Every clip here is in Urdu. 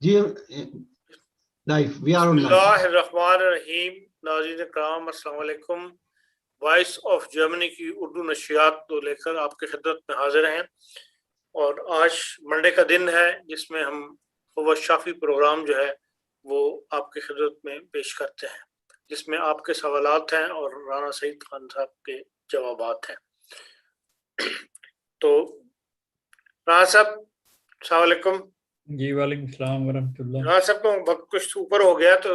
G life we are on بسم اللہ الرحمن الرحیم. ناظرین کرام السلام علیکم. وائس آف جرمنی کی اردو نشریات تو لے کر آپ کی خدمت میں حاضر ہیں، اور آج منڈے کا دن ہے جس میں ہم خبر شافی پروگرام جو ہے وہ آپ کی خدمت میں پیش کرتے ہیں، جس میں آپ کے سوالات ہیں اور رانا سعید خان صاحب کے جوابات ہیں. تو رانا صاحب السلام علیکم. جی وعلیکم السلام ورحمۃ اللہ. رانا صاحب کو وقت کچھ اوپر ہو گیا تو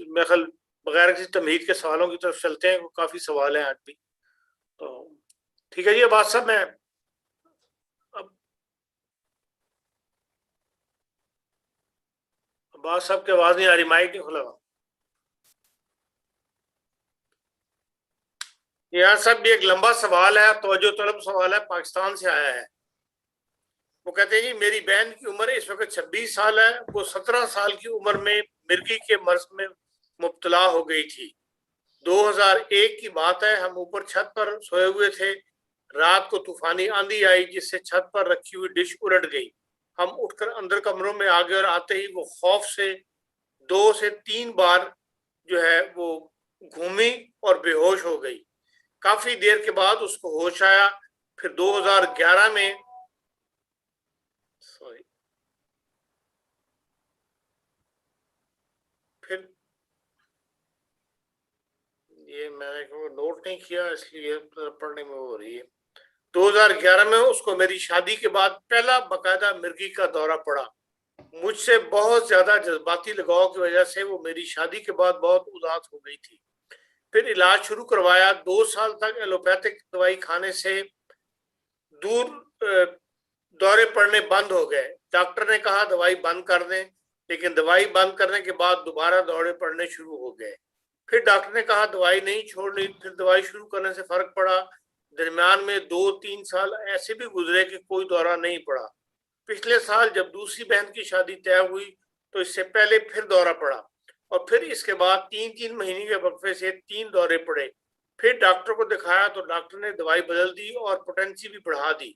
میں خیال بغیر کسی تمہید کے سوالوں کی طرف چلتے ہیں. کافی سوال ہیں آج بھی، تو ٹھیک ہے جی. عباس صاحب میں عباس صاحب کی آواز نہیں آ رہی، مائک نہیں کھلا ہوا. یہاں صاحب بھی ایک لمبا سوال ہے، توجہ طلب سوال ہے، پاکستان سے آیا ہے. وہ کہتے ہیں جی میری بہن کی عمر اس وقت 26 سال ہے. وہ 17 سال کی عمر میں مرگی کے مرض میں مبتلا ہو گئی تھی. 2001 کی بات ہے. ہم اوپر چھت پر سوئے ہوئے تھے. رات کو طوفانی آندھی آئی جس سے چھت پر رکھی ہوئی ڈش الٹ گئی. ہم اٹھ کر اندر کمروں میں آ گئے اور آتے ہی وہ خوف سے 2 سے 3 بار جو ہے وہ گھومی اور بے ہوش ہو گئی. کافی دیر کے بعد اس کو ہوش آیا. پھر 2011 میں پھر یہ میں نے نوٹ نہیں کیا اس لیے پڑھنے میں ہو رہی ہے. 2011 میں اس کو میری شادی کے بعد پہلا باقاعدہ مرگی کا دورہ پڑا. مجھ سے بہت زیادہ جذباتی لگاؤ کی وجہ سے وہ میری شادی کے بعد بہت اداس ہو گئی تھی. پھر علاج شروع کروایا. 2 سال تک ایلوپیتھک دوائی کھانے سے دور دورے پڑنے بند ہو گئے. ڈاکٹر نے کہا دوائی بند کر دیں، لیکن دوائی بند کرنے کے بعد دوبارہ دورے پڑنے شروع ہو گئے. پھر ڈاکٹر نے کہا دوائی نہیں چھوڑنی. پھر دوائی شروع کرنے سے فرق پڑا. درمیان میں 2-3 سال ایسے بھی گزرے کہ کوئی دورہ نہیں پڑا. پچھلے سال جب دوسری بہن کی شادی طے ہوئی تو اس سے پہلے پھر دورہ پڑا، اور پھر اس کے بعد 3 مہینے کے وقفے سے 3 دورے پڑے. پھر ڈاکٹر کو دکھایا تو ڈاکٹر نے دوائی بدل دی اور پوٹینسی بھی بڑھا دی،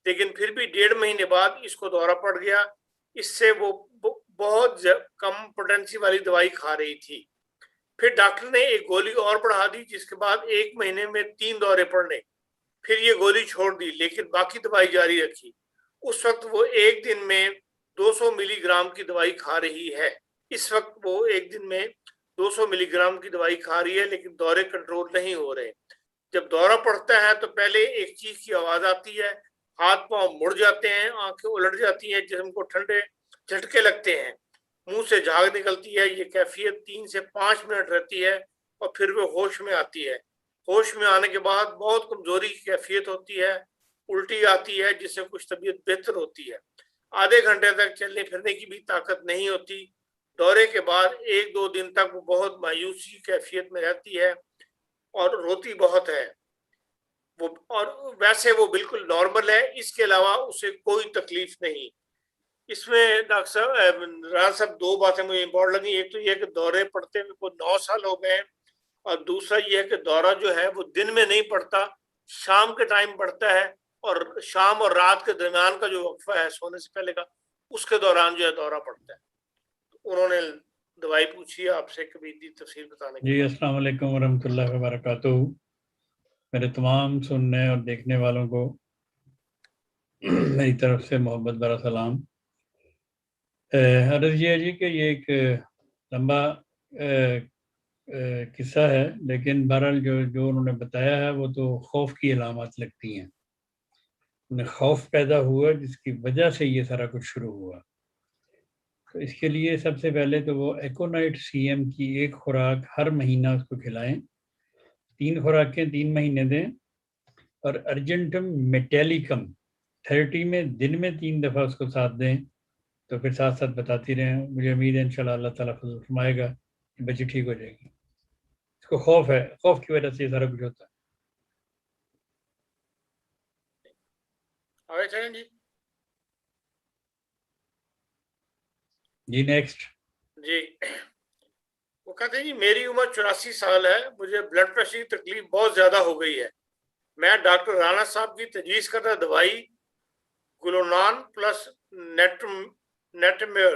لیکن پھر بھی 1.5 مہینے بعد اس کو دورہ پڑ گیا. اس سے وہ بہت کم پوٹینسی والی دوائی کھا رہی تھی. پھر ڈاکٹر نے ایک گولی اور بڑھا دی، جس کے بعد 1 مہینے میں 3 دورے پڑنے. پھر یہ گولی چھوڑ دی، لیکن باقی دوائی جاری رکھی. اس وقت وہ ایک دن میں 200 ملی گرام کی دوائی کھا رہی ہے. اس وقت وہ ایک دن میں 200 ملی گرام کی دوائی کھا رہی ہے، لیکن دورے کنٹرول نہیں ہو رہے. جب دورہ پڑتا ہے تو پہلے ایک چیز کی آواز آتی ہے، ہاتھ پاؤں مڑ جاتے ہیں، آنکھیں الٹ جاتی ہیں، جسم کو ٹھنڈے جھٹکے لگتے ہیں، منہ سے جھاگ نکلتی ہے. یہ کیفیت 3 سے 5 منٹ رہتی ہے اور پھر وہ ہوش میں آتی ہے. ہوش میں آنے کے بعد بہت کمزوری کی کیفیت ہوتی ہے، الٹی آتی ہے جس سے کچھ طبیعت بہتر ہوتی ہے. آدھے گھنٹے تک چلنے پھرنے کی بھی طاقت نہیں ہوتی. دورے کے بعد 1-2 دن تک وہ بہت مایوسی کی کیفیت میں رہتی ہے اور روتی بہت ہے. اور ویسے وہ بالکل نارمل ہے. اس کے علاوہ اسے کوئی تکلیف نہیں. اس میں ڈاکٹر صاحب راز صاحب 2 باتیں مجھے امپورٹنٹ لگی. ایک تو یہ کہ دورے پڑتے میں کوئی 9 سال ہو گئے ہیں، اور دوسرا یہ ہے کہ دورہ جو ہے وہ دن میں نہیں پڑتا، شام کے ٹائم پڑتا ہے، اور شام اور رات کے درمیان کا جو وقفہ ہے سونے سے پہلے کا، اس کے دوران جو ہے دورہ پڑتا ہے. انہوں نے دوائی پوچھی ہے آپ سے، کبھی دی تفصیل بتانے جی السلام علیکم ورحمۃ اللہ وبرکاتہ. میرے تمام سننے اور دیکھنے والوں کو میری طرف سے محبت بھرا سلام. عرض یہ ہے جی کہ یہ ایک لمبا قصہ ہے، لیکن بہرحال جو انہوں نے بتایا ہے وہ تو خوف کی علامات لگتی ہیں. انہیں خوف پیدا ہوا جس کی وجہ سے یہ سارا کچھ شروع ہوا. تو اس کے لیے سب سے پہلے تو وہ ایکونائٹ سی ایم کی 1 خوراک ہر مہینہ اس کو کھلائیں. 3 خوراکیں 3 مہینے دیں، اور ارجنٹم میٹیلیکم 30 میں دن میں 3 دفعہ اس کو ساتھ دیں. تو پھر ساتھ ساتھ بتاتی رہیں. مجھے امید ہے انشاءاللہ اللہ تعالیٰ فضل فرمائے گا کہ بچی ٹھیک ہو جائے گی. اس کو خوف ہے، خوف کی وجہ سے یہ سارا کچھ ہوتا ہے. جی نیکسٹ. جی وہ کہتے ہیں جی میری عمر 84 سال ہے. مجھے بلڈ پریشر کی تکلیف بہت زیادہ ہو گئی ہے. میں ڈاکٹر رانا صاحب کی تجویز کردہ دوائی گلونان پلس نیٹمیر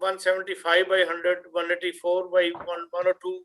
175/100, 184/102,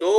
2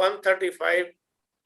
135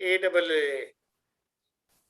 AAA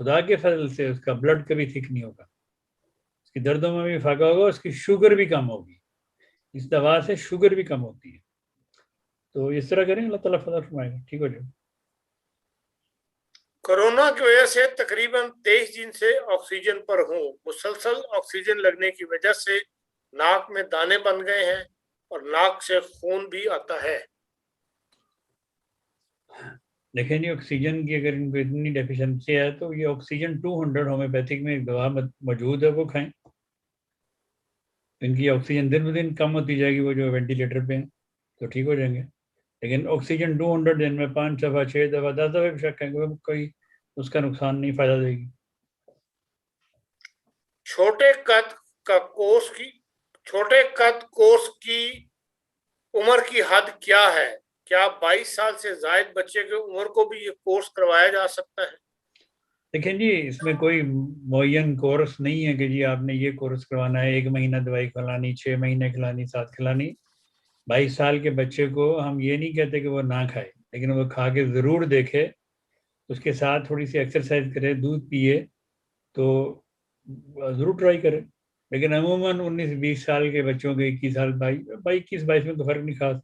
خدا کے فضل سے اس کا بلڈ کبھی تھک نہیں ہوگا, اس کی دردوں میں بھی فائدہ ہوگا, اس کی شوگر بھی کم ہوگی, اس دوا سے شوگر بھی کم ہوتی ہے. تو اس طرح کریں, اللہ تعالیٰ فضل فرمائے گا, ٹھیک ہو جائے. کورونا کی وجہ سے تقریباً 23 دن سے آکسیجن پر ہوں. مسلسل آکسیجن لگنے کی وجہ سے ناک میں دانے بن گئے ہیں اور ناک سے خون بھی آتا ہے. دیکھیں جی, آکسیجن کی اگر ان کو اتنی ڈیفیشنسی ہے تو یہ آکسیجن 200 ہومیوپیتھک میں ایک دوا موجود ہے, وہ کھائیں. ان کی آکسیجن دن بدن کم ہوتی جائے گی, وہ جو وینٹیلیٹر پہ ہیں تو ٹھیک ہو جائیں گے. لیکن آکسیجن 200 دن میں 5 دفعہ 6 دفعہ 10 دفعہ بھی شک ہے, کوئی اس کا نقصان نہیں, فائدہ دے گی. چھوٹے قد کورس کی عمر کی حد کیا ہے؟ کیا 22 سال سے زائد بچے کی عمر کو بھی یہ کورس کروایا جا سکتا ہے؟ دیکھیں جی, اس میں کوئی معین کورس نہیں ہے کہ جی آپ نے یہ کورس کروانا ہے, 1 مہینہ دوائی کھلانی, 6 مہینے کھلانی, 7 کھلانی. 22 سال کے بچے کو ہم یہ نہیں کہتے کہ وہ نہ کھائے, لیکن وہ کھا کے ضرور دیکھے, اس کے ساتھ تھوڑی سی ایکسرسائز کرے, دودھ پیے تو ضرور ٹرائی کرے. لیکن عموماً 19-20 سال کے بچوں کے 21 سال 22 میں تو فرق نہیں, خاص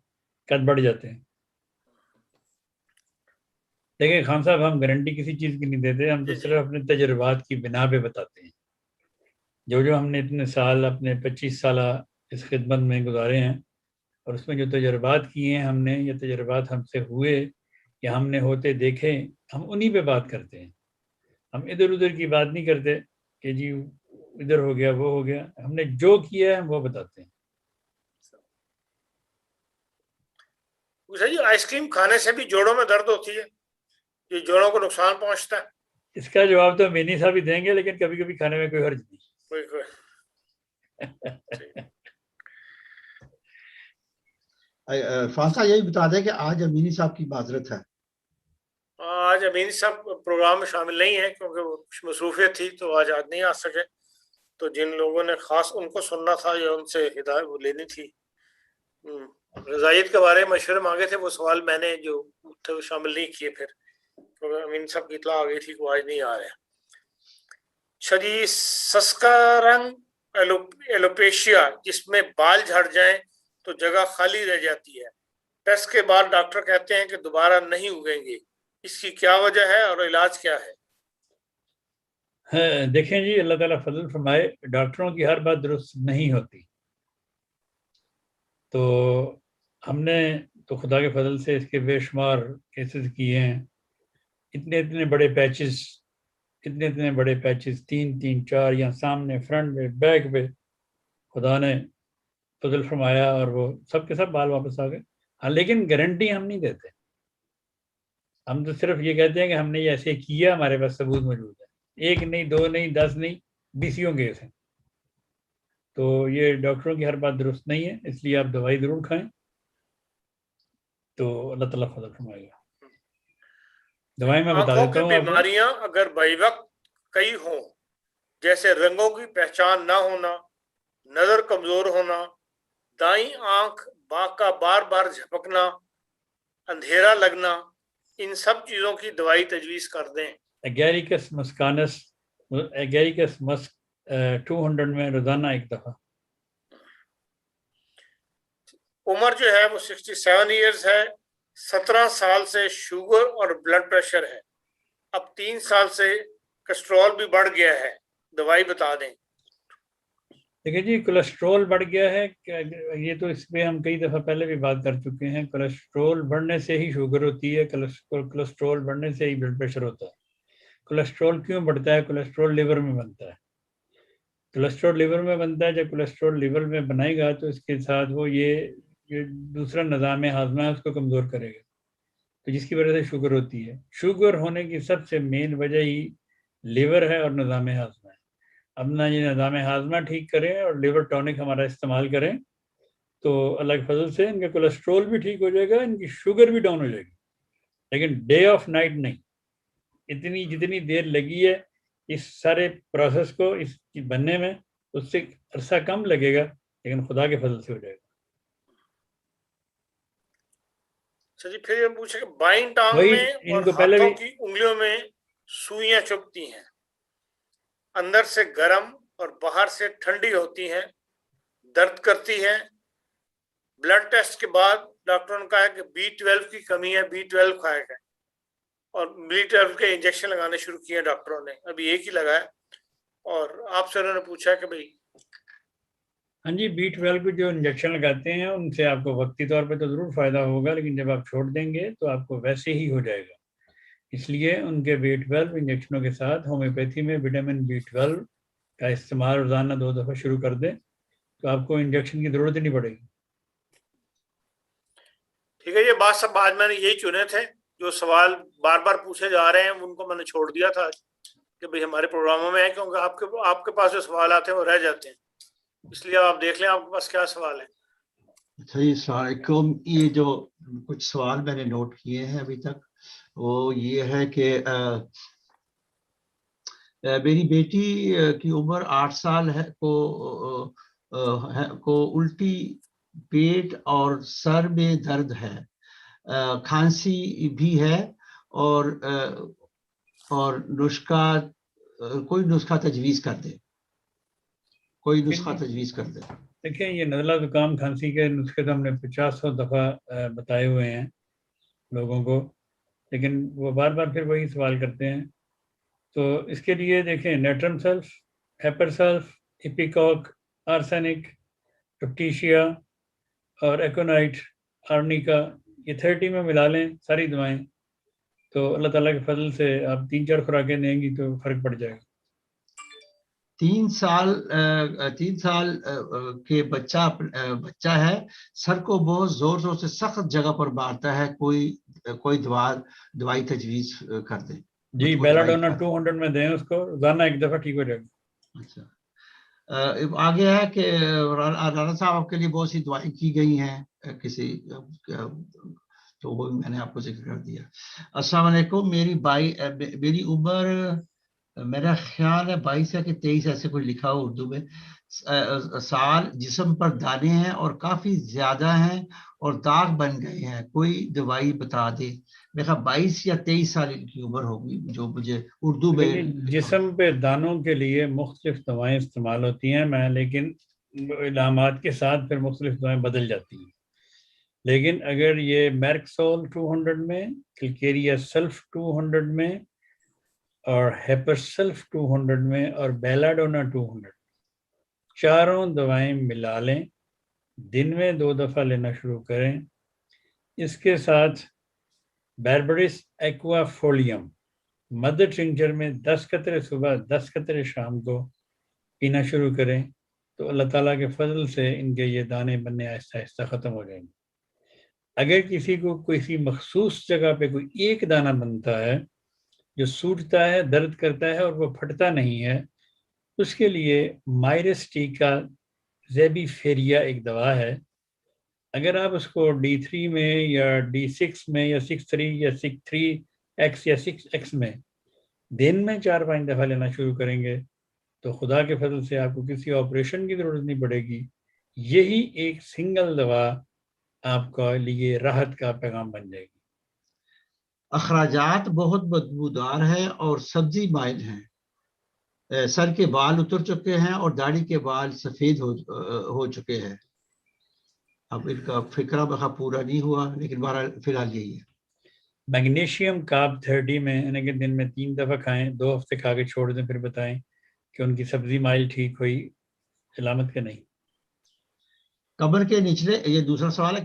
قد بڑھ جاتے ہیں. دیکھیں خان صاحب, ہم گارنٹی کسی چیز کی نہیں دیتے, ہم تو صرف اپنے تجربات کی بنا پہ بتاتے ہیں. جو ہم نے اتنے سال اپنے 25 سالہ اس خدمت میں گزارے ہیں, اور اس میں جو تجربات کیے ہیں ہم نے, یہ تجربات ہم سے ہوئے یا ہم نے ہوتے دیکھے, ہم انہی پہ بات کرتے ہیں. ہم ادھر ادھر کی بات نہیں کرتے کہ جی ادھر ہو گیا وہ ہو گیا, ہم نے جو کیا ہے ہم وہ بتاتے ہیں. جی, آئس کریم کھانے سے بھی جوڑوں میں درد ہوتی ہے, یہ جوڑوں کو نقصان پہنچتا ہے؟ اس کا جواب تو مینی صاحب ہی دیں گے, لیکن کبھی کبھی کھانے میں کوئی حرج نہیں. فاصلہ یہی بتا دیں کہ آج امینی صاحب کی معذرت ہے. آج امینی صاحب پروگرام میں شامل نہیں ہیں کیونکہ وہ کچھ مصروفیت تھی, تو آج نہیں آ سکے. تو جن لوگوں نے خاص ان کو سننا تھا یا ان سے ہدایت وہ لینی تھی, غذائیت کے بارے میں مشورے مانگے تھے, وہ سوال میں نے جو تھے وہ شامل نہیں کیے. پھر کیونکہ امین صاحب کی اطلاع آ گئی تھی کہ وہ آج نہیں آ رہے. شدید سسکا رنگ ایلوپیشیا, جس میں بال جھڑ جائیں تو جگہ خالی رہ جاتی ہے, ٹیسٹ کے بعد ڈاکٹر کہتے ہیں کہ دوبارہ نہیں اگیں گے, اس کی کیا وجہ ہے اور علاج کیا ہے؟ دیکھیں جی, اللہ تعالیٰ فضل فرمائے, ڈاکٹروں کی ہر بات درست نہیں ہوتی. تو ہم نے تو خدا کے فضل سے اس کے بے شمار کیسز کیے ہیں. اتنے بڑے پیچز, اتنے بڑے پیچز, 3 4 یا سامنے, فرنٹ پہ, بیک پہ, خدا نے فضل فرمایا اور وہ سب کے سب بال واپس آ گئے. ہاں, لیکن گارنٹی ہم نہیں دیتے, ہم تو صرف یہ کہتے ہیں کہ ہم نے یہ ایسے کیا, ہمارے پاس ثبوت موجود ہے. 1 نہیں, 2 نہیں, 10 نہیں, 20 کیس ہیں. تو یہ ڈاکٹروں کی ہر بات درست نہیں ہے, اس لیے آپ دوائی ضرور کھائیں, تو اللہ تعالیٰ فضل فرمائے گا. دوائیں میں بتا دیتا ہوں آپ کو. بیماریاں اگر بائی وقت کئی ہوں, جیسے رنگوں کی پہچان نہ ہونا, نظر کمزور ہونا, دائیں آنکھ کا بار بار جھپکنا, اندھیرا لگنا, ان سب چیزوں کی دوائی تجویز کر دیں. ایگیریکس مسکانس, ایگیریکس مسک 200 میں روزانہ 1 دفعہ. عمر جو ہے وہ 67 ایئرز ہے. 17 سال سے شوگر اور بلڈ پریشر ہے. اب 3 سال سے کولیسٹرول بھی بڑھ گیا ہے, دوائی بتا دیں. دیکھیں جی, کولیسٹرول بڑھ گیا ہے, یہ تو اس پہ ہم کئی دفعہ پہلے بھی بات کر چکے ہیں. کولیسٹرول بڑھنے سے ہی شوگر ہوتی ہے, کولیسٹرول بڑھنے سے ہی بلڈ پریشر ہوتا ہے. کولیسٹرول کیوں بڑھتا ہے؟ کولیسٹرول لیور میں بنتا ہے. کولیسٹرول لیور میں بنتا ہے, جب کولیسٹرول لیور میں بنائے گا تو اس کے ساتھ وہ یہ دوسرا نظام ہاضمہ ہے اس کو کمزور کرے گا, تو جس کی وجہ سے شوگر ہوتی ہے. شوگر ہونے کی سب سے مین وجہ ہی لیور ہے اور نظام ہاضمہ ہے. اب نہ یہ نظام ہاضمہ ٹھیک کریں اور لیور ٹونک ہمارا استعمال کریں تو اللہ کے فضل سے ان کا کولیسٹرول بھی ٹھیک ہو جائے گا, ان کی شوگر بھی ڈاؤن ہو جائے گی. لیکن ڈے آف نائٹ نہیں, جتنی دیر لگی ہے اس سارے پروسیس کو اس کی بننے میں, اس سے عرصہ کم لگے گا, لیکن خدا کے فضل سے ہو جائے گا. پھر یہ پوچھے کہ بائیں ٹانگ وہی میں ان اور کو پہلے ہاتھوں بھی کی انگلیوں میں سوئیاں چبھتی ہیں, اندر سے گرم اور باہر سے ٹھنڈی ہوتی ہیں, درد کرتی ہیں. بلڈ ٹیسٹ کے بعد ڈاکٹروں نے کہا کہ B12 کی کمی ہے, B12 کھایا گیا, اور B12 کے انجیکشن لگانے شروع کیے ڈاکٹروں نے, ابھی ایک ہی لگایا. اور آپ سے انہوں نے پوچھا کہ بھئی ہاں جی, B12 کو جو انجیکشن لگاتے ہیں ان سے آپ کو وقتی طور پہ تو ضرور فائدہ ہوگا, لیکن جب آپ چھوڑ دیں گے تو آپ کو ویسے ہی ہو جائے گا. اس لیے ان کے B12 انجیکشنوں کے ساتھ ہومیوپیتھی میں وٹامن B12 کا استعمال روزانہ 2 دفعہ شروع کر دیں تو آپ کو انجیکشن کی ضرورت ہی نہیں پڑے گی. ٹھیک ہے, یہ بات سب آج میں نے یہی چنے تھے. جو سوال بار بار پوچھے جا رہے ہیں ان کو میں نے چھوڑ دیا تھا کہ بھئی ہمارے پروگراموں میں ہے, کیونکہ آپ کے پاس جو سوالات ہیں وہ رہ جاتے ہیں, اس لیے آپ دیکھ لیں آپ کے پاس کیا سوال ہے. اچھا جی, السلام علیکم. یہ جو کچھ سوال میں نے نوٹ کیے ہیں ابھی تک, وہ یہ ہے کہ میری بیٹی کی عمر 8 سال ہے, کو الٹی, پیٹ اور سر میں درد ہے, کھانسی بھی ہے, اور نسخہ, کوئی نسخہ تجویز کر دے, کوئی نسخہ تجویز کر دے. دیکھیں, یہ نزلہ زکام کھانسی کے نسخے تو ہم نے 50 دفعہ بتائے ہوئے ہیں لوگوں کو, لیکن وہ بار بار پھر وہی سوال کرتے ہیں. تو اس کے لیے دیکھیں, نیٹرم سلف, ہیپر سلف, ایپیکاک, آرسینک, ٹپٹیشیا اور ایکونائٹ, آرنیکا, یہ 30 میں ملا لیں ساری دوائیں, تو اللہ تعالیٰ کے فضل سے آپ 3-4 خوراکیں دیں گی تو فرق پڑ جائے گا. 3 سال کے بچہ ہے, سر کو بہت زور زور سے سخت جگہ پر مارتا ہے, کوئی دوائی تجویز کر دے. جی, بیلاڈونا 200 میں دیں اس کو, روزانہ 1 دفعہ, ٹھیک ہو جائے گا. اچھا, آگے ہے کہ رانا صاحب آپ کے لیے بہت سی دعائیں کی گئی ہیں تو وہ میں نے آپ کو ذکر کر دیا. السلام علیکم. میری عمر میرا خیال ہے 22 ہے کہ 23 ایسے کوئی لکھا ہو اردو میں. سال, جسم پر دانے ہیں اور کافی زیادہ ہیں اور داغ بن گئے ہیں, کوئی دوائی بتا دے. میرا 22 یا 23 سال ان کی عمر ہوگی جو مجھے اردو میں. جسم پہ دانوں کے لیے مختلف دوائیں استعمال ہوتی ہیں, لیکن علامات کے ساتھ پھر مختلف دوائیں بدل جاتی ہیں. لیکن اگر یہ میرکسول 200 میں, کلکیریا سلف 200 میں, اور ہیپر سلف 200 میں, اور بیلاڈونا 200, چاروں دوائیں ملا لیں, دن میں 2 دفعہ لینا شروع کریں. اس کے ساتھ بیربرس ایکوا فولیم مدر ٹنکچر میں 10 قطرے صبح 10 قطرے شام کو پینا شروع کریں, تو اللہ تعالیٰ کے فضل سے ان کے یہ دانے بننے آہستہ آہستہ ختم ہو جائیں گے. اگر کسی کو کسی مخصوص جگہ پہ کوئی ایک دانہ بنتا ہے جو سوجتا ہے, درد کرتا ہے اور وہ پھٹتا نہیں ہے, اس کے لیے مائرسٹی کا زیبی فیریا ایک دوا ہے. اگر آپ اس کو D3 میں یا D6 میں یا 6-3 یا 6-3X یا 6X میں دن میں 4-5 دفعہ لینا شروع کریں گے تو خدا کے فضل سے آپ کو کسی آپریشن کی ضرورت نہیں پڑے گی. یہی ایک سنگل دوا آپ کا لیے راحت کا پیغام بن جائے گی. اخراجات بہت بدبودار ہے اور سبزی مائل ہیں, سر کے بال اتر چکے ہیں اور داڑھی کے بال سفید ہو چکے ہیں. اب ان کا فکرہ بخا پورا نہیں ہوا, لیکن بہرحال فی الحال یہی ہے. میگنیشیم کارب 30 میں, یعنی کہ دن میں 3 دفعہ کھائیں, 2 ہفتے کھا کے چھوڑ دیں, پھر بتائیں کہ ان کی سبزی مائل ٹھیک ہوئی, علامت کے نہیں. کمر کے نچلے, یہ دوسرا سوال ہے,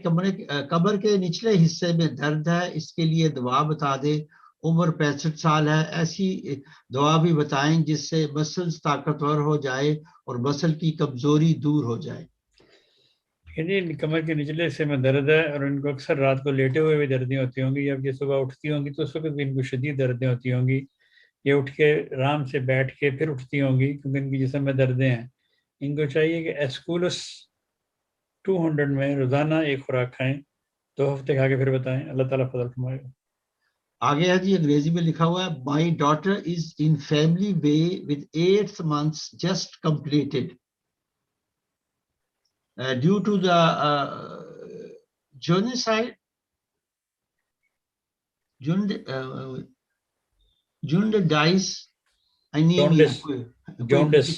کمر کے نچلے حصے میں درد ہے, اس کے لیے دوا بتا دے. عمر 65 سال ہے, ایسی دوا بھی بتائیں جس سے مسلز طاقتور ہو جائے اور مسل کی کمزوری دور ہو جائے. جی, کمر کے نچلے حصے میں درد ہے اور ان کو اکثر رات کو لیٹے ہوئے بھی دردیں ہوتی ہوں گی, جب یہ صبح اٹھتی ہوں گی تو اس وقت بھی ان کو شدید دردیں ہوتی ہوں گی. یہ اٹھ کے آرام سے بیٹھ کے پھر اٹھتی ہوں گی کیونکہ ان کی جسم میں دردیں ہیں. ان کو چاہیے کہ ایسکولس 200 میں روزانہ 1 خوراک کھائیں, 2 ہفتے کھا کے پھر بتائیں, اللہ تعالیٰ فضل فرمائے گا. آگے ہے جی, انگریزی میں لکھا ہوا ہے, my daughter is in family way with 8 months just completed due to the jaundice Jaundice, anemia, jaundice,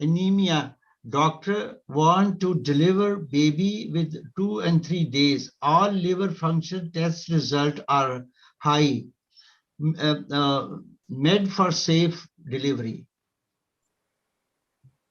anemia. Doctor want to deliver baby with 2 and 3 days. All liver function test result are high. Med for safe delivery.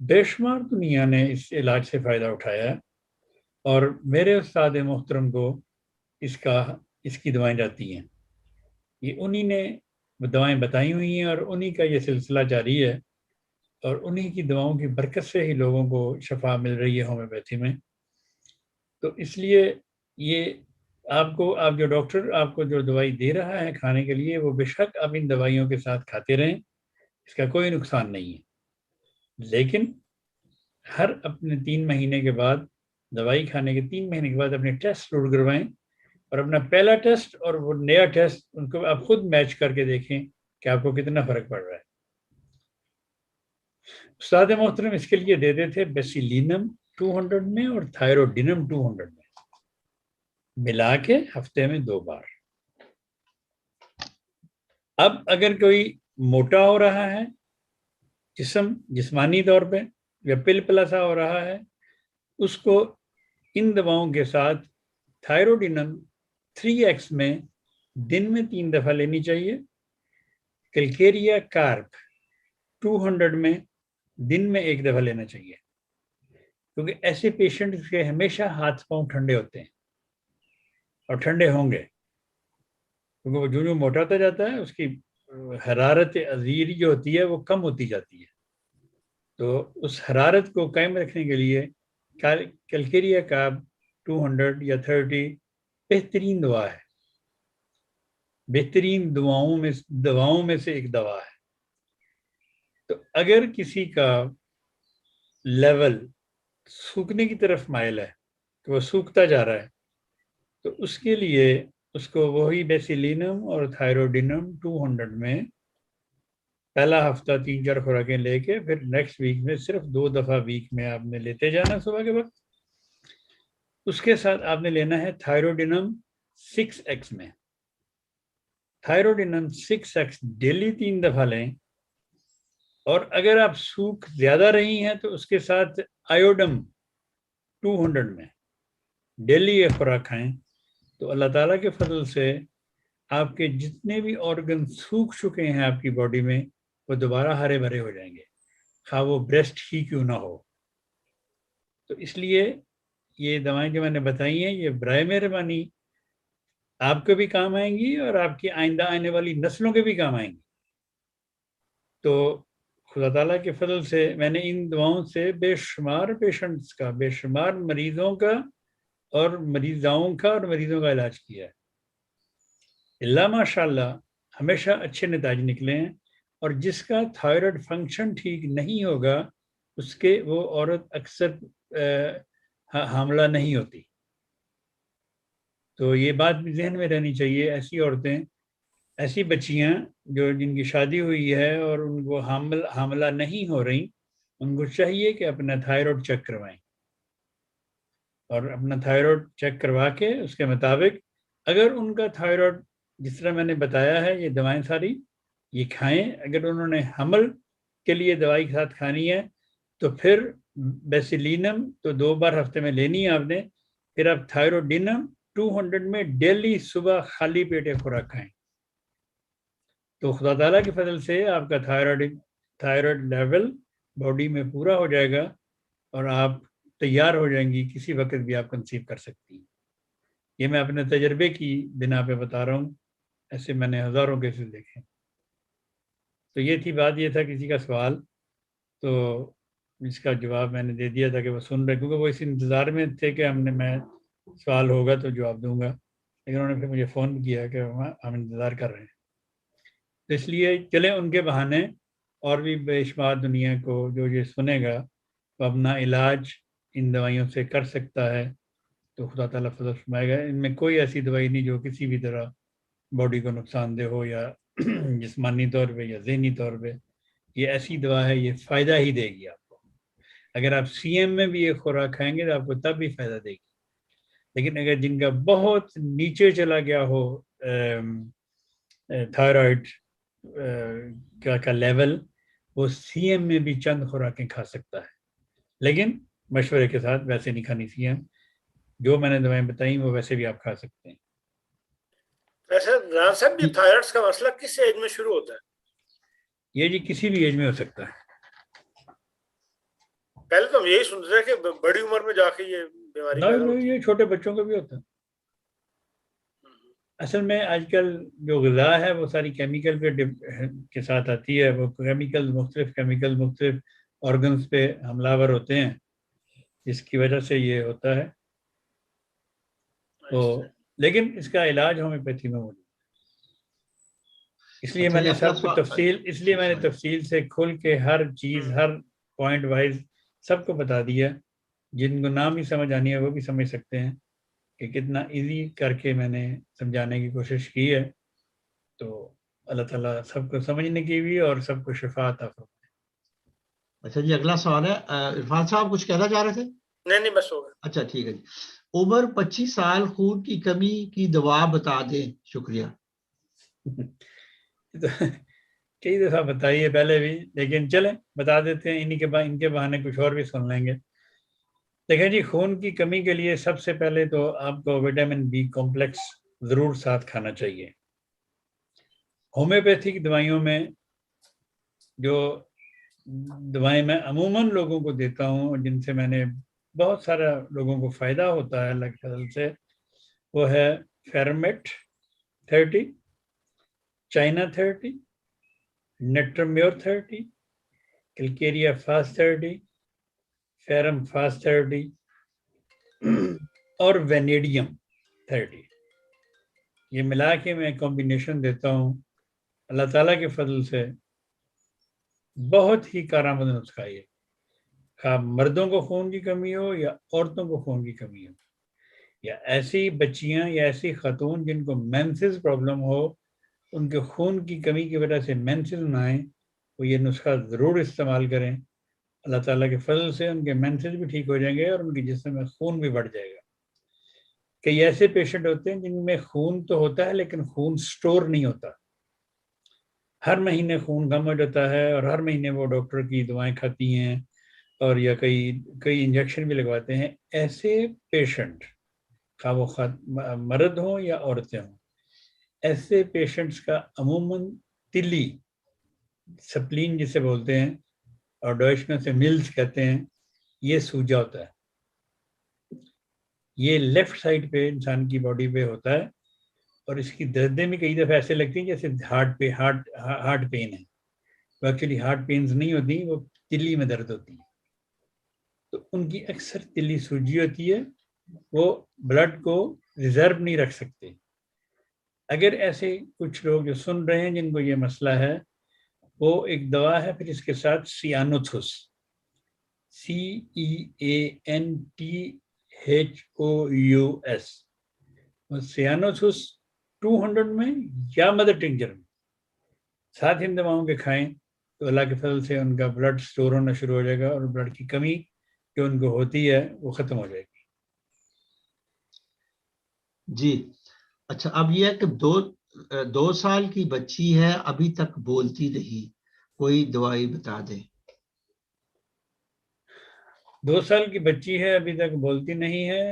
بے شمار دنیا نے اس علاج سے فائدہ اٹھایا ہے اور میرے استاد محترم کو اس کی دوائیں جاتی ہیں. یہ انہی نے دوائیں بتائی ہوئی ہیں اور انہی کا یہ سلسلہ جاری ہے اور انہی کی دواؤں کی برکت سے ہی لوگوں کو شفا مل رہی ہے ہومیوپیتھی میں. تو اس لیے یہ آپ جو ڈاکٹر آپ کو جو دوائی دے رہا ہے کھانے کے لیے وہ بے شک آپ ان دوائیوں کے ساتھ کھاتے رہیں, اس کا کوئی نقصان نہیں ہے. لیکن ہر اپنے 3 مہینے کے بعد دوائی کھانے کے 3 مہینے کے بعد اپنے ٹیسٹ ضرور کروائیں اور اپنا پہلا ٹیسٹ اور وہ نیا ٹیسٹ ان کو آپ خود میچ کر کے دیکھیں کہ آپ کو کتنا فرق پڑ رہا ہے. استاد محترم اس کے لیے دیتے تھے بیسیلینم 200 میں اور تھائروڈینم 200 میں ملا کے ہفتے میں 2 بار. اب اگر کوئی موٹا ہو رہا ہے جسمانی طور پہ یا پلپلا سا ہو رہا ہے, اس کو ان دواؤں کے ساتھ تھائروڈینم 3x میں دن میں 3 دفعہ لینی چاہیے, کیلکیریا کارپ 200 میں دن میں 1 دفعہ لینا چاہیے, کیونکہ ایسے پیشنٹ کے ہمیشہ ہاتھ پاؤں ٹھنڈے ہوتے ہیں اور ٹھنڈے ہوں گے, کیونکہ وہ جو موٹا ہوتا جاتا ہے اس کی حرارت عضیری جو ہوتی ہے وہ کم ہوتی جاتی ہے. تو اس حرارت کو قائم رکھنے کے لیے کیلکیریا کارپ 200 یا 30 بہترین دوا ہے, بہترین دواؤں میں سے ایک دوا ہے. تو اگر کسی کا لیول سوکھنے کی طرف مائل ہے کہ وہ سوکھتا جا رہا ہے, تو اس کے لیے اس کو وہی بیسیلینم اور تھائروڈینم 200 میں پہلا ہفتہ 3-4 خوراکیں لے کے پھر نیکسٹ ویک میں صرف 2 دفعہ ویک میں آپ نے لیتے جانا صبح کے وقت. اس کے ساتھ آپ نے لینا ہے تھائروڈینم 6x میں. تھائروڈینم 6x ڈیلی 3 دفعہ لیں, اور اگر آپ سوکھ زیادہ رہی ہیں تو اس کے ساتھ آیوڈم 200 میں ڈیلی یہ خوراک کھائیں. تو اللہ تعالیٰ کے فضل سے آپ کے جتنے بھی آرگن سوکھ چکے ہیں آپ کی باڈی میں وہ دوبارہ ہرے بھرے ہو جائیں گے, خواہ وہ بریسٹ ہی کیوں نہ ہو. تو اس لیے یہ دوائیں جو میں نے بتائی ہیں یہ برائے مہربانی آپ کو بھی کام آئیں گی اور آپ کی آئندہ آنے والی نسلوں کے بھی کام آئیں گی. تو خدا تعالیٰ کے فضل سے میں نے ان دواؤں سے بے شمار پیشنٹس کا, بے شمار مریضوں کا اور مریضاؤں کا اور مریضوں کا علاج کیا ہے. اللہ ماشاء اللہ ہمیشہ اچھے نتائج نکلے ہیں. اور جس کا تھائرائڈ فنکشن ٹھیک نہیں ہوگا اس کے وہ عورت اکثر حاملہ نہیں ہوتی. تو یہ بات بھی ذہن میں رہنی چاہیے. ایسی عورتیں, ایسی بچیاں جن کی شادی ہوئی ہے اور ان کو حاملہ نہیں ہو رہی, ان کو چاہیے کہ اپنا تھائرائڈ چیک کروائیں, اور اپنا تھائرائڈ چیک کروا کے اس کے مطابق اگر ان کا تھائرائڈ جس طرح میں نے بتایا ہے یہ دوائیں ساری یہ کھائیں. اگر انہوں نے حمل کے لیے دوائی کے ساتھ کھانی ہے تو پھر بیسیلینم تو 2 بار ہفتے میں لینی ہے آپ نے, پھر آپ تھائروڈینم 200 میں ڈیلی صبح خالی پیٹ خوراک کھائیں. تو خدا تعالیٰ کی فضل سے آپ کا تھائرائڈ لیول باڈی میں پورا ہو جائے گا اور آپ تیار ہو جائیں گی, کسی وقت بھی آپ کنسیو کر سکتی ہیں. یہ میں اپنے تجربے کی بنا پہ بتا رہا ہوں, ایسے میں نے ہزاروں کیسز دیکھے. تو یہ تھی بات, یہ تھا کسی کا سوال تو اس کا جواب میں نے دے دیا تھا کہ وہ سن رہے, کیونکہ وہ اس انتظار میں تھے کہ میں سوال ہوگا تو جواب دوں گا, لیکن انہوں نے پھر مجھے فون کیا کہ ہم انتظار کر رہے ہیں. تو اس لیے چلیں ان کے بہانے اور بھی بے شمار دنیا کو جو یہ سنے گا وہ اپنا علاج ان دوائیوں سے کر سکتا ہے. تو خدا تعالیٰ فضل فرمائے گا. ان میں کوئی ایسی دوائی نہیں جو کسی بھی طرح باڈی کو نقصان دہ ہو یا جسمانی طور پہ یا ذہنی طور پہ. یہ ایسی دوا ہے, یہ فائدہ ہی دے گی آپ کو. اگر آپ CM میں بھی یہ خوراک کھائیں گے تو آپ کو تب بھی فائدہ دے گی. لیکن اگر جن کا بہت نیچے چلا گیا ہو تھائرائڈ کا لیول, وہ CM میں بھی چند خوراکیں کھا سکتا ہے, لیکن مشورے کے ساتھ. ویسے نہیں کھانی CM, جو میں نے دوائیں بتائیں وہ ویسے بھی آپ کھا سکتے ہیں. ویسے راز صاحب یہ تھائرائڈ کا مسئلہ کس ایج میں شروع ہوتا ہے؟ یہ جی کسی بھی ایج میں ہو سکتا ہے. پہلے تو ہم یہی سنتے تھے کہ بڑی عمر میں جا کے یہ بیماری پیدا ہوتی ہے. یہ چھوٹے بچوں کا بھی ہوتا ہے. اصل میں آج کل جو غذا ہے وہ ساری کیمیکل پہ کے ساتھ آتی ہے. وہ مختلف کیمیکل مختلف آرگنز پہ حملہ آور ہوتے ہیں, جس کی وجہ سے یہ ہوتا ہے. تو لیکن اس کا علاج ہومیوپیتھی میں موجود ہے. اس لیے میں نے سب کو تفصیل سے کھل کے ہر چیز ہر پوائنٹ وائز سب کو بتا دیا. جن کو نام ہی سمجھ آنی ہے وہ بھی سمجھ سکتے ہیں کہ کتنا ایزی کر کے میں نے سمجھانے کی کوشش کی ہے. تو اللہ تعالیٰ سب کو سمجھنے کی بھی اور سب کو شفا عطا فرمائے. اچھا جی, اگلا سوال ہے. عرفان صاحب کچھ کہنا چاہ رہے تھے؟ نہیں بس ہوگا. اچھا ٹھیک ہے جی. عمر 25 سال, خون کی کمی کی دوا بتا دیں. شکریہ. کئی دفعہ بتائیے پہلے بھی, لیکن چلیں بتا دیتے ہیں. ان کے بہانے کچھ اور بھی سن لیں گے. دیکھیں جی, خون کی کمی کے لیے سب سے پہلے تو آپ کو وٹامن بی کمپلیکس ضرور ساتھ کھانا چاہیے. ہومیوپیتھک دوائیوں میں جو دوائیں میں عموماً لوگوں کو دیتا ہوں, جن سے میں نے بہت سارا لوگوں کو فائدہ ہوتا ہے اللہ کے فضل سے, وہ ہے فیرمیٹ 30, چائنا 30, نیٹرمیور 30, کلکیریا فاسٹ 30, فیرم فاسٹ 30 اور وینیڈیم 30. یہ ملا کے میں کمبینیشن دیتا ہوں. اللہ تعالیٰ کے فضل سے بہت ہی کارآمد نسخہ ہے. خواہ مردوں کو خون کی کمی ہو یا عورتوں کو خون کی کمی ہو, یا ایسی بچیاں یا ایسی خاتون جن کو مینسز پرابلم ہو, ان کے خون کی کمی کی وجہ سے مینسز نہ آئیں, وہ یہ نسخہ ضرور استعمال کریں. اللہ تعالیٰ کے فضل سے ان کے مینسز بھی ٹھیک ہو جائیں گے اور ان کے جسم میں خون بھی بڑھ جائے گا. کئی ایسے پیشنٹ ہوتے ہیں جن میں خون تو ہوتا ہے لیکن خون سٹور نہیں ہوتا. ہر مہینے خون کم ہو جاتا ہے اور ہر مہینے وہ ڈاکٹر کی دوائیں کھاتی ہیں اور یا کئی انجیکشن بھی لگواتے ہیں. ایسے پیشنٹ, خواہ وہ مرد ہوں یا عورتیں ہوں, ایسے پیشنٹس کا عموماً تلی سپلین جسے بولتے ہیں اور ڈوئچ میں سے ملز کہتے ہیں, یہ سوجا ہوتا ہے. یہ لیفٹ سائڈ پہ انسان کی باڈی پہ ہوتا ہے اور اس کی دردیں بھی کئی دفعہ ایسے لگتی ہیں جیسے ہارٹ پین ہے. وہ ایکچولی ہارٹ پینز نہیں ہوتی, وہ تلی میں درد ہوتی ہے. تو ان کی اکثر تلی سوجی ہوتی ہے, وہ بلڈ کو ریزرو نہیں رکھ سکتے. اگر ایسے کچھ لوگ جو سن رہے ہیں جن کو یہ مسئلہ ہے, وہ ایک دوا ہے پھر اس کے ساتھ سیانوتھس, CEANTHOUS, سیانوتھس 200 میں یا مدر ٹنکچر میں ساتھ ان دواؤں کے کھائیں تو اللہ کے فضل سے ان کا بلڈ سٹور ہونا شروع ہو جائے گا اور بلڈ کی کمی جو ان کو ہوتی ہے وہ ختم ہو جائے گی. جی اچھا, اب یہ ہے کہ 2 سال کی بچی ہے, ابھی تک بولتی نہیں, کوئی دوائی بتا دیں. 2 سال کی بچی ہے, ابھی تک بولتی نہیں ہے,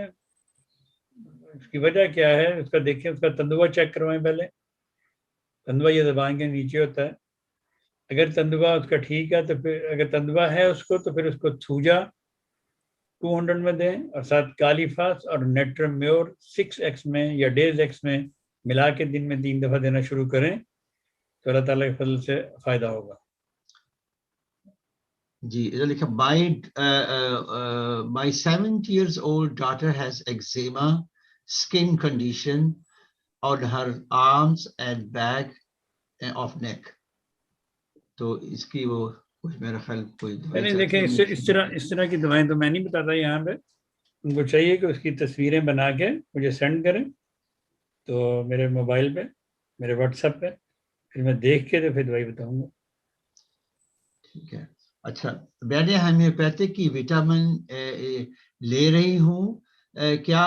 اس کی وجہ کیا ہے؟ اس کا دیکھیں, اس کا تندوا چیک کروائیں پہلے. تندوا یہ زبان کے نیچے ہوتا ہے. اگر تندوا اس کا ٹھیک ہے تو پھر, اگر تندوا ہے اس کو تو پھر اس کو تھوجا 200 میں دیں اور ساتھ کالیفاس اور نیٹرمیور 6x میں یا ڈیز ایکس میں ملا کے دن میں 3 دفعہ دینا شروع کریں تو اللہ تعالیٰ کے فضل سے فائدہ ہوگا. جی ادھر لکھا, my 7-year-old daughter has eczema skin condition on her arms and back of neck. تو اس کی وہ میرا خیال کوئی نہیں دیکھیں, اس طرح کی دوائیں تو میں نہیں بتاتا یہاں پہ. ان کو چاہیے کہ اس کی تصویریں بنا کے مجھے سینڈ کریں تو میرے موبائل پہ, میرے واٹس ایپ پہ, پھر میں دیکھ کے تو پھر دوائی بتاؤں گا. ٹھیک ہے. اچھا, میں نے ہومیوپیتھک کی وٹامن لے رہی ہوں, کیا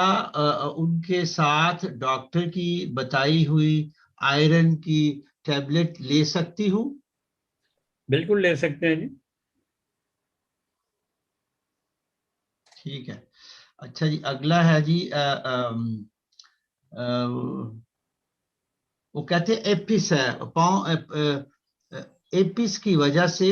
ان کے ساتھ ڈاکٹر کی بتائی ہوئی آئرن کی ٹیبلٹ لے سکتی ہوں؟ بالکل لے سکتے ہیں جی. ٹھیک ہے. اچھا جی, اگلا ہے جی, وہ کہتے ہیں ایپس ہے, ایپس کی وجہ سے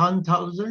1000,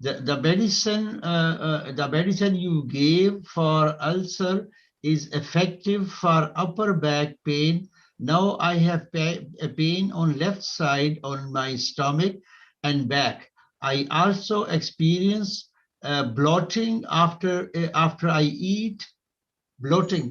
the medicine you gave for ulcer is effective for upper back pain. Now I have a pain on left side on my stomach and back. I also experience bloating after I eat. Bloating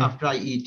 after I eat.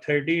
30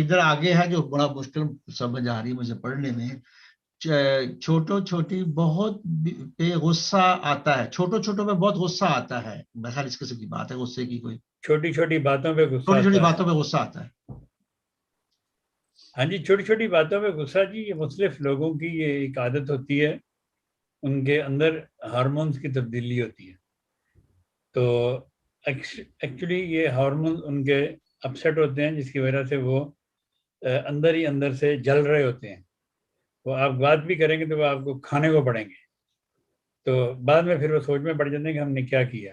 ادھر آگے ہے جو بڑا مشکل سمجھ آ رہی ہے مجھے پڑھنے میں. چھوٹو چھوٹی بہت پہ غصہ آتا ہے, چھوٹو چھوٹوں پہ بہت غصہ آتا ہے. میرے خیال اس قسم کی بات ہے, غصے کی کوئی چھوٹی چھوٹی باتوں پہ غصہ چھوٹی چھوٹی آتا ہے. باتوں پہ غصہ آتا ہے. ہاں جی, چھوٹی چھوٹی باتوں پہ غصہ جی یہ مختلف لوگوں کی یہ ایک عادت ہوتی ہے, ان کے اندر ہارمونز کی تبدیلی ہوتی ہے. تو ایکچولی یہ ہارمونز ان کے اپسیٹ ہوتے ہیں, جس کی وجہ سے وہ اندر ہی اندر سے جل رہے ہوتے ہیں. وہ آپ بات بھی کریں گے تو وہ آپ کو کھانے کو پڑیں گے, تو بعد میں پھر وہ سوچ میں پڑ جاتے ہیں کہ ہم نے کیا کیا.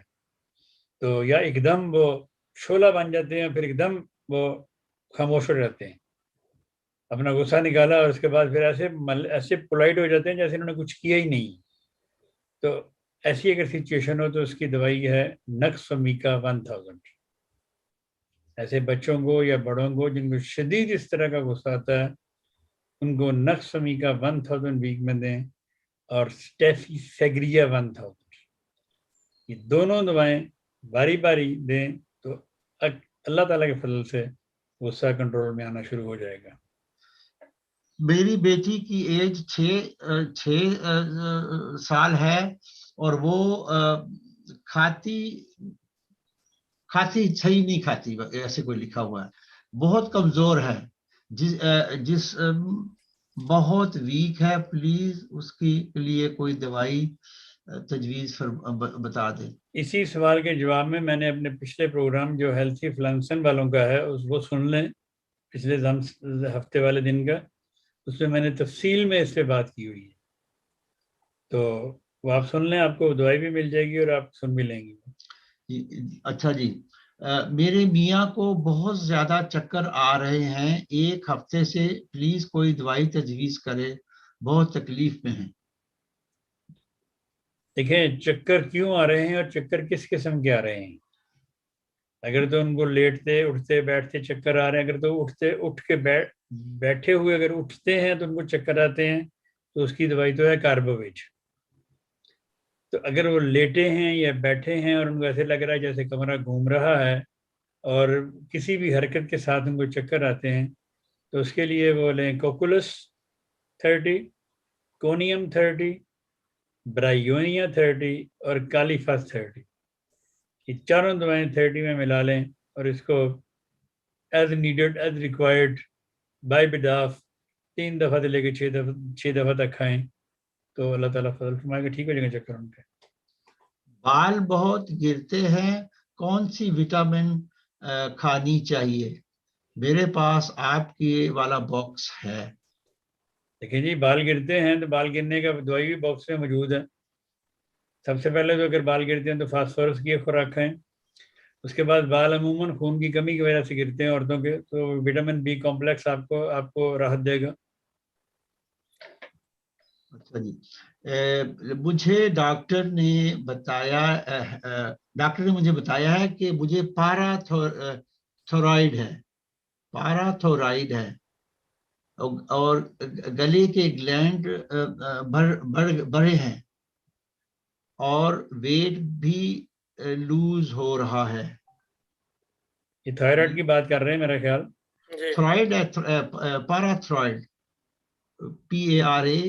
تو یا ایک دم وہ شعلہ بن جاتے ہیں, پھر ایک دم وہ خاموش ہو جاتے ہیں, اپنا غصہ نکالا اور اس کے بعد پھر ایسے پولائٹ ہو جاتے ہیں جیسے انہوں نے کچھ کیا ہی نہیں. تو ایسی اگر سچویشن ہو تو اس کی دوائی ہے نقص میکا 1000. ایسے بچوں کو یا بڑوں کو جن کو شدید اس طرح کا غصہ آتا ہے, ان کو نقص میکا 1000 ویک میں دیں, اور اسٹیفی سیگریا 1000. یہ دونوں دوائیں باری باری دیں تو اللہ تعالیٰ کے فضل سے غصہ کنٹرول میں آنا شروع ہو جائے گا. میری بیٹی کی ایج 6 سال ہے, اور وہ کھاتی صحیح نہیں کھاتی, ایسے کوئی لکھا ہوا ہے. بہت کمزور ہے, جس بہت ویک ہے. پلیز اس کے لیے کوئی دوائی تجویز بتا دیں. اسی سوال کے جواب میں نے اپنے پچھلے پروگرام جو ہیلتھی فلانسن والوں کا ہے وہ سن لیں, پچھلے ہفتے والے دن کا, اس میں نے تفصیل میں اس پہ بات کی ہوئی ہے. تو وہ آپ سن لیں, آپ کو دوائی بھی مل جائے گی اور آپ سن بھی لیں گے. اچھا جی, میرے میاں کو بہت زیادہ چکر آ رہے ہیں 1 ہفتے سے, پلیز کوئی دوائی تجویز کرے, بہت تکلیف میں ہیں. دیکھیں چکر کیوں آ رہے ہیں اور چکر کس قسم کے آ رہے ہیں. اگر تو ان کو لیٹتے اٹھتے بیٹھتے چکر آ رہے ہیں, اگر تو اٹھ کے بیٹھے ہوئے اگر اٹھتے ہیں تو ان کو چکر آتے ہیں, تو اس کی دوائی تو ہے کاربویج. تو اگر وہ لیٹے ہیں یا بیٹھے ہیں اور ان کو ایسے لگ رہا ہے جیسے کمرہ گھوم رہا ہے اور کسی بھی حرکت کے ساتھ ان کو چکر آتے ہیں, تو اس کے لیے وہ لیں کوکولس 30, کونیم 30, برائیونیا 30 اور کالیفاس 30. یہ چاروں دوائیں 30 میں ملا لیں, اور اس کو as needed as required by بداف 3 دفعہ سے لے کے 6 دفعہ تک کھائیں, تو اللہ تعالیٰ فضل فرمائے گا, ٹھیک ہو جائیں گے چکر ان کے. بال بہت گرتے ہیں, کون سی وٹامن کھانی چاہیے؟ میرے پاس آپ کی والا باکس ہے. دیکھیں جی, بال گرتے ہیں تو بال گرنے کا دوائی بھی باکس میں موجود ہے. سب سے پہلے تو اگر بال گرتے ہیں تو فاسفورس کی خوراک کھائیں. اس کے بعد بال عموماً خون کی کمی کی وجہ سے گرتے ہیں عورتوں کے, تو وٹامن بی کمپلیکس آپ کو راحت دے گا. اچھا جی, مجھے ڈاکٹر نے مجھے بتایا ہے کہ مجھے پیراتھورائیڈ ہے, اور گلے کے گلینڈ بڑے ہیں, اور ویٹ بھی لوز ہو رہا ہے. یہ تھائرائیڈ کی بات کر رہے ہیں میرا خیال. تھرائیڈ ہے, پیراتھرائیڈ, PARA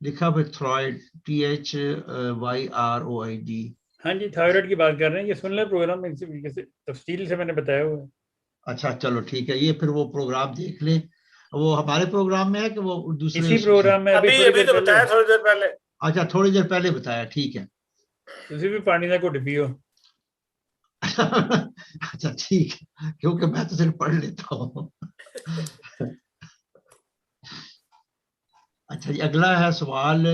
لکھا ہے, تھرائیڈ THYROID. ہاں جی, تھائرائیڈ کی بات کر رہے ہیں. یہ سن لیں پروگرام میں تفصیل سے میں نے بتایا ہوا ہے. اچھا چلو ٹھیک ہے, یہ پھر وہ پروگرام دیکھ لیں. وہ ہمارے پروگرام میں ہے کہ وہ دوسرے اسی پروگرام میں ابھی تو بتایا تھوڑی دیر پہلے. اچھا تھوڑی دیر پہلے بتایا, ٹھیک ہے. تسی بھی پانی کا گھٹ پیو. اچھا ٹھیک ہے, کیونکہ میں تو صرف پڑھ لیتا ہوں. اچھا جی, اگلا ہے سوال.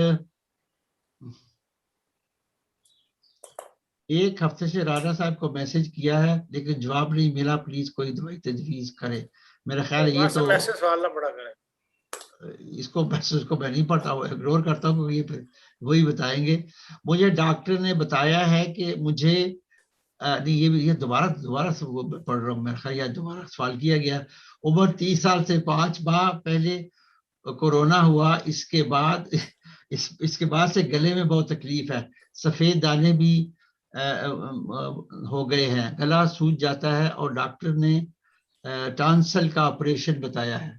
1 ہفتے سے رانا صاحب کو میسج کیا ہے لیکن جواب نہیں ملا, پلیز کوئی دوائی تجویز کرے. میرا خیال ہے یہ تو میسج سوال نہ پڑا کرے, اس کو میں نہیں پڑھتا ہوں, اگنور کرتا ہوں, کیونکہ یہ پھر وہی بتائیں گے. مجھے ڈاکٹر نے بتایا ہے کہ مجھے یہ دوبارہ پڑھ رہا ہوں, میرا خیال یہ دوبارہ سوال کیا گیا. عمر 30 سال سے 5 ماہ پہلے کورونا ہوا, اس کے بعد سے گلے میں بہت تکلیف ہے, سفید دانے بھی ہو گئے ہیں, گلا سوج جاتا ہے, اور ڈاکٹر نے ٹانسل کا آپریشن بتایا ہے.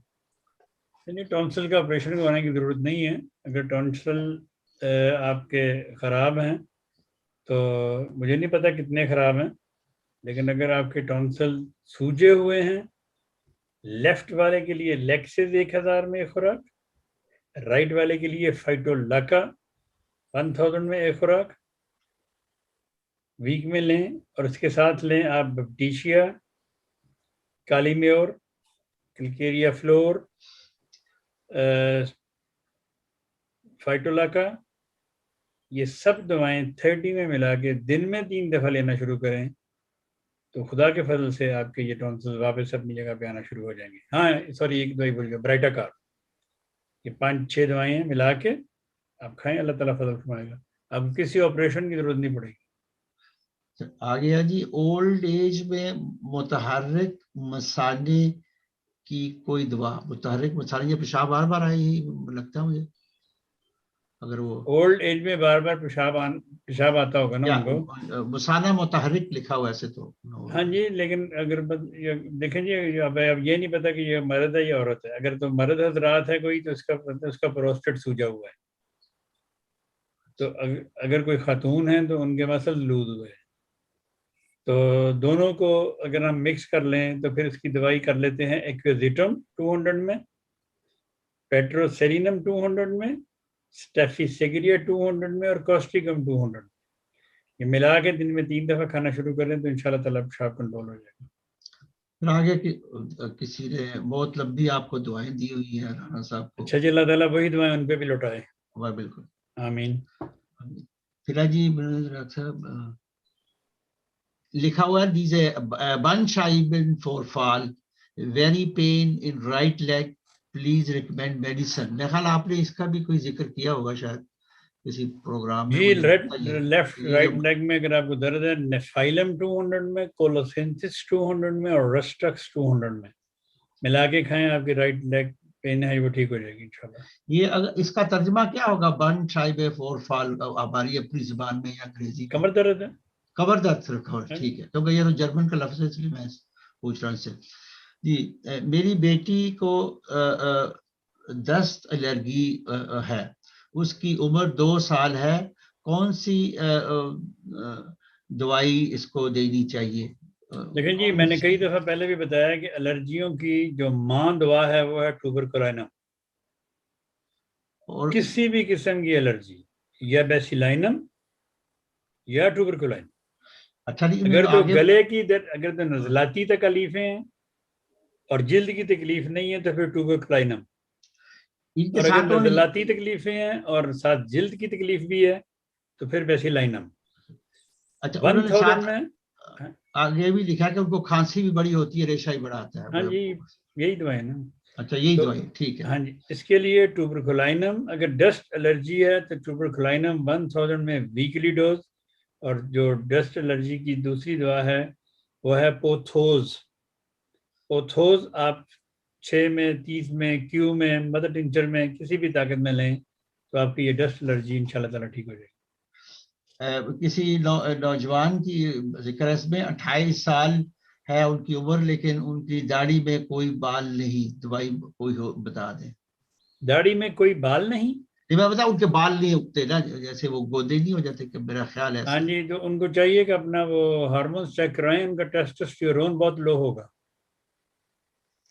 نہیں, ٹونسل کا آپریشن کروانے کی ضرورت نہیں ہے. اگر ٹونسل آپ کے خراب ہیں تو مجھے نہیں پتا کتنے خراب ہیں, لیکن اگر آپ کے ٹونسل سوجے ہوئے ہیں, لیفٹ والے کے لیے لیکسز 1000 میں ایک خوراک, رائٹ والے کے لیے فائٹولاکا 1000 میں ایک خوراک ویک میں لیں, اور اس کے ساتھ لیں آپ بپٹیشیا, کالی میور, کلکیریا فلور, فائٹولاکا. یہ سب دوائیں 30 میں ملا کے دن میں 3 دفعہ لینا شروع کریں تو خدا کے فضل سے آپ کے یہ ٹونسل واپس اپنی جگہ پہ آنا شروع ہو جائیں گے. ہاں سوری, ایک دوائی بول گیا, برائٹا کار. یہ 5-6 دوائیں ہیں, ملا کے آپ کھائیں, اللہ تعالیٰ فضل فرمائے گا. اب کسی آپریشن کی ضرورت نہیں پڑے گی. آگے جی, اولڈ ایج میں متحرک مثانے کی کوئی دوا. متحرک مثانے, یہ پیشاب بار بار آئی لگتا ہے مجھے, اگر وہ اولڈ ایج میں بار بار پیشاب آتا ہوگا نا ان کو. مثانہ متحرک لکھا ہوا ایسے تو. ہاں جی, لیکن اگر دیکھیں جی, اب یہ نہیں پتا کہ یہ مرد ہے یا عورت ہے. اگر تو مرد حضرات ہے کوئی تو اس کا پروسٹیٹ سوجا ہوا ہے. تو اگر کوئی خاتون ہے تو ان کے مسل لوز ہوئے ہیں. تو دونوں کو اگر ہم مکس کر لیں تو پھر اس کی دوائی کر لیتے ہیں ایکویزیٹم 200 میں, پیٹروسیرینم 200 میں, اسٹیفی سیگریا 200 میں, اور کوسٹیکم 200. یہ ملا کے دن میں 3 دفعہ کھانا شروع کریں تو انشاءاللہ تعالیٰ پیشاب کنٹرول ہو جائے گا. پھر آگے کسی نے بہت لمبی آپ کو دعائیں دی ہوئی ہیں رانا صاحب کو. اچھا جی, اللہ تعالیٰ وہی دعائیں ان پہ بھی لوٹائے. بالکل, آمین. پھر جی صاحب لکھا ہوا ہے, these been shinbone for fall, very pain in right leg, please recommend medicine. میرا خیال آپ نے اس کا بھی کوئی ذکر کیا ہوگا شاید کسی پروگرام میں. جی, لیفٹ رائٹ لیگ میں اگر آپ کو درد ہے, نیفائلم 200 میں, کولوسینسس 200 میں, اور رسٹکس 200 میں ملا کے کھائیں. آپ کی رائٹ لیگ پین ہے وہ ٹھیک ہو جائے گی انشاءاللہ. یہ اگر اس کا ترجمہ کیا ہوگا, بن شائب فور فال, ہماری اپنی زبان میں یا انگریزی میں؟ کمر درد ہے. کمر درد صرف, ٹھیک ہے, کیونکہ یہ تو جرمن کا لفظ ہے اس لیے میں پوچھ رہا ہوں اس سے. جی, میری بیٹی کو دست الرجی ہے, اس کی عمر 2 سال ہے, کون سی دوائی اس کو دینی چاہیے؟ لیکن جی, میں نے کئی دفعہ پہلے بھی بتایا کہ الرجیوں کی جو ماں دوا ہے وہ ہے ٹوبرکلائنم. اور کسی بھی قسم کی الرجی, یا بیسیلائنم یا ٹوبرکلائنم. اچھا, اگر تو گلے کی اگر تو نزلاتی تکلیفیں ہیں اور جلد کی تکلیف نہیں ہے تو پھر ٹوبرکلائنم. اور اگر نزلاتی تکلیفیں ہیں اور ساتھ جلد کی تکلیف بھی ہے تو پھر بیسیلائنم. اچھا, 1000 میں آگے بھی لکھا کہ ان کو کھانسی بھی بڑی ہوتی ہے, ریشہ ہی بڑا آتا ہے. ہاں جی, یہی دوائی نا. اچھا, یہی دوائی, ٹھیک ہے. ہاں جی, اس کے لیے ٹوبرکلائنم, اگر ڈسٹ الرجی ہے تو ٹوبرکلائنم 1000 میں ویکلی ڈوز. اور جو ڈسٹ الرجی کی دوسری دوا ہے وہ ہے پوتھوز. پوتھوز آپ 6 میں, 30 میں, کیو میں, مدر ٹنچر میں, کسی بھی طاقت میں لیں تو آپ کی یہ ڈسٹ الرجی انشاءاللہ تعالیٰ ٹھیک ہو جائے گی. کسی نوجوان کی ذکر ہے اس میں, 28 سال ہے ان کی عمر, لیکن ان کی داڑھی میں کوئی بال نہیں, دوائی کوئی بتا دیں. داڑھی میں کوئی بال نہیں؟ میں بتا, ان کے بال نہیں اگتے نا, جیسے وہ گودے نہیں ہو جاتے, کہ میرا خیال ہے. ہاں جی, تو ان کو چاہیے کہ اپنا وہ ہارمونز چیک کرائیں, ان کا ٹیسٹوسٹیرون بہت لو ہوگا.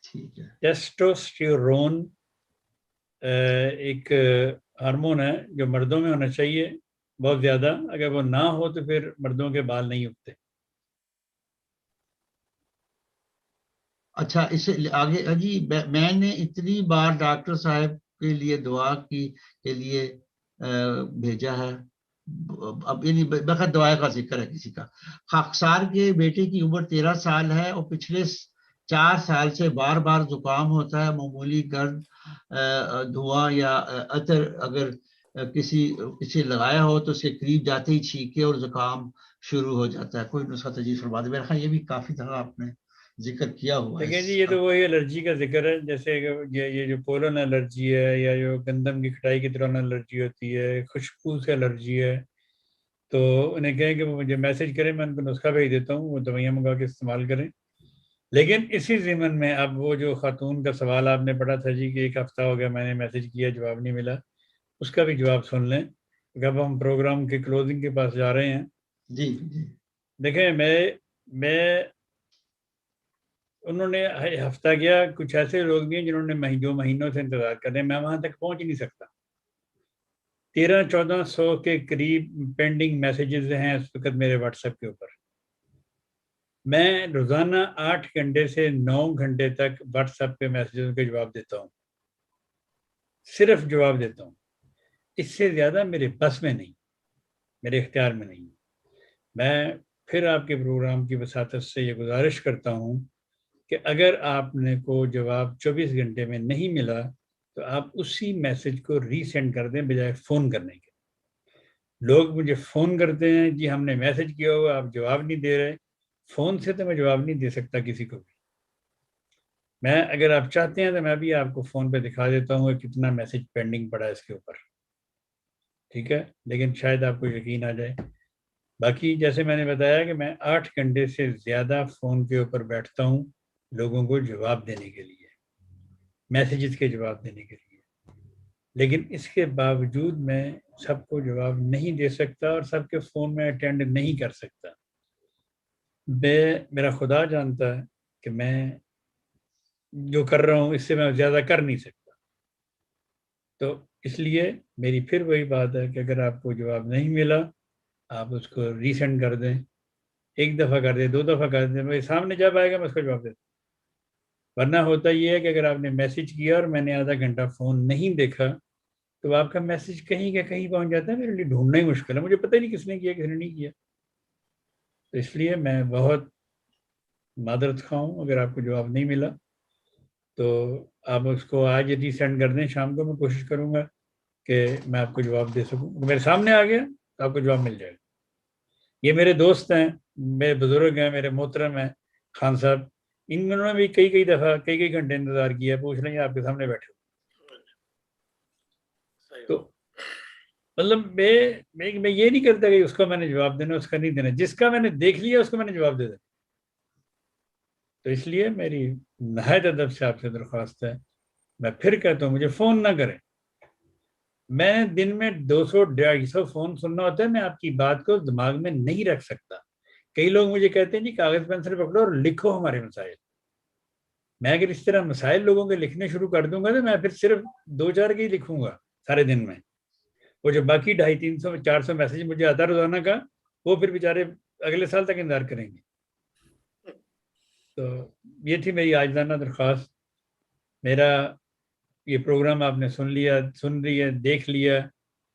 ٹھیک ہے. ٹیسٹوسٹیرون ایک ہارمون ہے جو مردوں میں ہونا چاہیے بہت زیادہ, اگر وہ نہ ہو تو پھر مردوں کے بال نہیں اگتے. اچھا, اس سے آگے جی, میں نے اتنی بار ڈاکٹر صاحب کے لیے دعا کے لیے بھیجا ہے, اب یعنی بخیر دعا کا ذکر ہے کسی کا. خاکسار کے بیٹے کی عمر 13 سال ہے اور پچھلے 4 سال سے بار بار زکام ہوتا ہے, معمولی گرد دھواں یا عطر اگر کسی لگایا ہو تو اس کے قریب جاتے ہی چھینکے اور زکام شروع ہو جاتا ہے. کوئی نسخہ تجویز فرما دے. میرا خیال یہ بھی کافی طرح آپ نے ذکر کیا ہوا ہے. دیکھیں جی, یہ تو وہی الرجی کا ذکر ہے, جیسے یہ جو پولن الرجی ہے, یا جو گندم کی کھٹائی کی دوران الرجی ہوتی ہے, خوشبو سے الرجی ہے, تو انہیں کہیں کہ وہ مجھے میسج کریں, میں ان کو نسخہ بھیج دیتا ہوں, وہ دوائیاں منگا کے استعمال کریں. لیکن اسی ضمن میں اب وہ جو خاتون کا سوال آپ نے پڑھا تھا جی کہ 1 ہفتہ ہو گیا میں نے میسج کیا جواب نہیں ملا، اس کا بھی جواب سن لیں کہ اب ہم پروگرام کے کلوزنگ کے پاس جا رہے ہیں۔ جی جی دیکھیں میں انہوں نے ہفتہ گیا، کچھ ایسے لوگ بھی ہیں جنہوں نے جو مہینوں سے انتظار کر رہے ہیں، میں وہاں تک پہنچ نہیں سکتا۔ 1300-1400 کے قریب پینڈنگ میسیجز ہیں اس وقت میرے واٹس ایپ کے اوپر۔ میں روزانہ 8 گھنٹے سے 9 گھنٹے تک واٹس ایپ پہ میسیجز کے جواب دیتا ہوں، صرف جواب دیتا ہوں، اس سے زیادہ میرے بس میں نہیں، میرے اختیار میں نہیں۔ میں پھر آپ کے پروگرام کی وساطت سے یہ گزارش کرتا ہوں کہ اگر آپ نے کو جواب 24 گھنٹے میں نہیں ملا تو آپ اسی میسج کو ری سینڈ کر دیں بجائے فون کرنے کے۔ لوگ مجھے فون کرتے ہیں جی ہم نے میسج کیا ہوا آپ جواب نہیں دے رہے، فون سے تو میں جواب نہیں دے سکتا کسی کو بھی۔ میں اگر آپ چاہتے ہیں تو میں بھی آپ کو فون پہ دکھا دیتا ہوں کہ کتنا میسج پینڈنگ پڑا ہے اس کے اوپر، ٹھیک ہے، لیکن شاید آپ کو یقین آ جائے۔ باقی جیسے میں نے بتایا کہ میں 8 گھنٹے سے زیادہ فون کے اوپر بیٹھتا ہوں لوگوں کو جواب دینے کے لیے، میسیجز کے جواب دینے کے لیے، لیکن اس کے باوجود میں سب کو جواب نہیں دے سکتا اور سب کے فون میں اٹینڈ نہیں کر سکتا۔ میرا خدا جانتا ہے کہ میں جو کر رہا ہوں اس سے میں زیادہ کر نہیں سکتا، تو اس لیے میری پھر وہی بات ہے کہ اگر آپ کو جواب نہیں ملا آپ اس کو ری سینڈ کر دیں، 1 دفعہ کر دیں، 2 دفعہ کر دیں، میرے سامنے جب آئے گا میں اس کو جواب دیتا ہوں۔ ورنہ ہوتا یہ ہے کہ اگر آپ نے میسج کیا اور میں نے آدھا گھنٹہ فون نہیں دیکھا تو آپ کا میسج کہیں کا کہیں پہنچ جاتا ہے، میرے لیے ڈھونڈنا ہی مشکل ہے، مجھے پتہ ہی نہیں کس نے کیا کس نے نہیں کیا۔ تو اس لیے میں بہت معذرت خواہ ہوں اگر آپ کو جواب نہیں ملا، تو آپ اس کو آج ری سینڈ کر دیں، شام کو میں کوشش کروں گا کہ میں آپ کو جواب دے سکوں۔ میرے سامنے آ گیا تو آپ کو جواب مل جائے گا۔ یہ میرے دوست ہیں، میرے بزرگ ہیں، میرے محترم ہیں خان صاحب، انہوں نے بھی کئی دفعہ کئی گھنٹے انتظار کیا، پوچھ لیں گے آپ کے سامنے بیٹھے ہو۔ تو مطلب میں یہ نہیں کرتا کہ اس کو میں نے جواب دینا اس کا نہیں دینا، جس کا میں نے دیکھ لیا اس کو میں نے جواب دے دینا۔ تو اس لیے میری نہایت ادب سے آپ سے درخواست ہے، میں پھر کہتا ہوں مجھے فون نہ کریں۔ میں دن میں 200-250 فون سننا ہوتا ہے، میں آپ کی بات کو دماغ میں نہیں رکھ سکتا۔ کئی لوگ مجھے کہتے ہیں جی کاغذ پینسل پکڑو اور لکھو ہمارے مسائل۔ میں اگر اس طرح مسائل لوگوں کے لکھنے شروع کر دوں گا تو میں پھر صرف 2-4 کے ہی لکھوں گا سارے دن میں، وہ جو باقی 250-300-400 میسیج مجھے آتا روزانہ کا، وہ پھر بیچارے اگلے سال تک انتظار کریں گے۔ تو یہ تھی میری آجزانہ درخواست۔ میرا یہ پروگرام آپ نے سن لیا دیکھ لیا،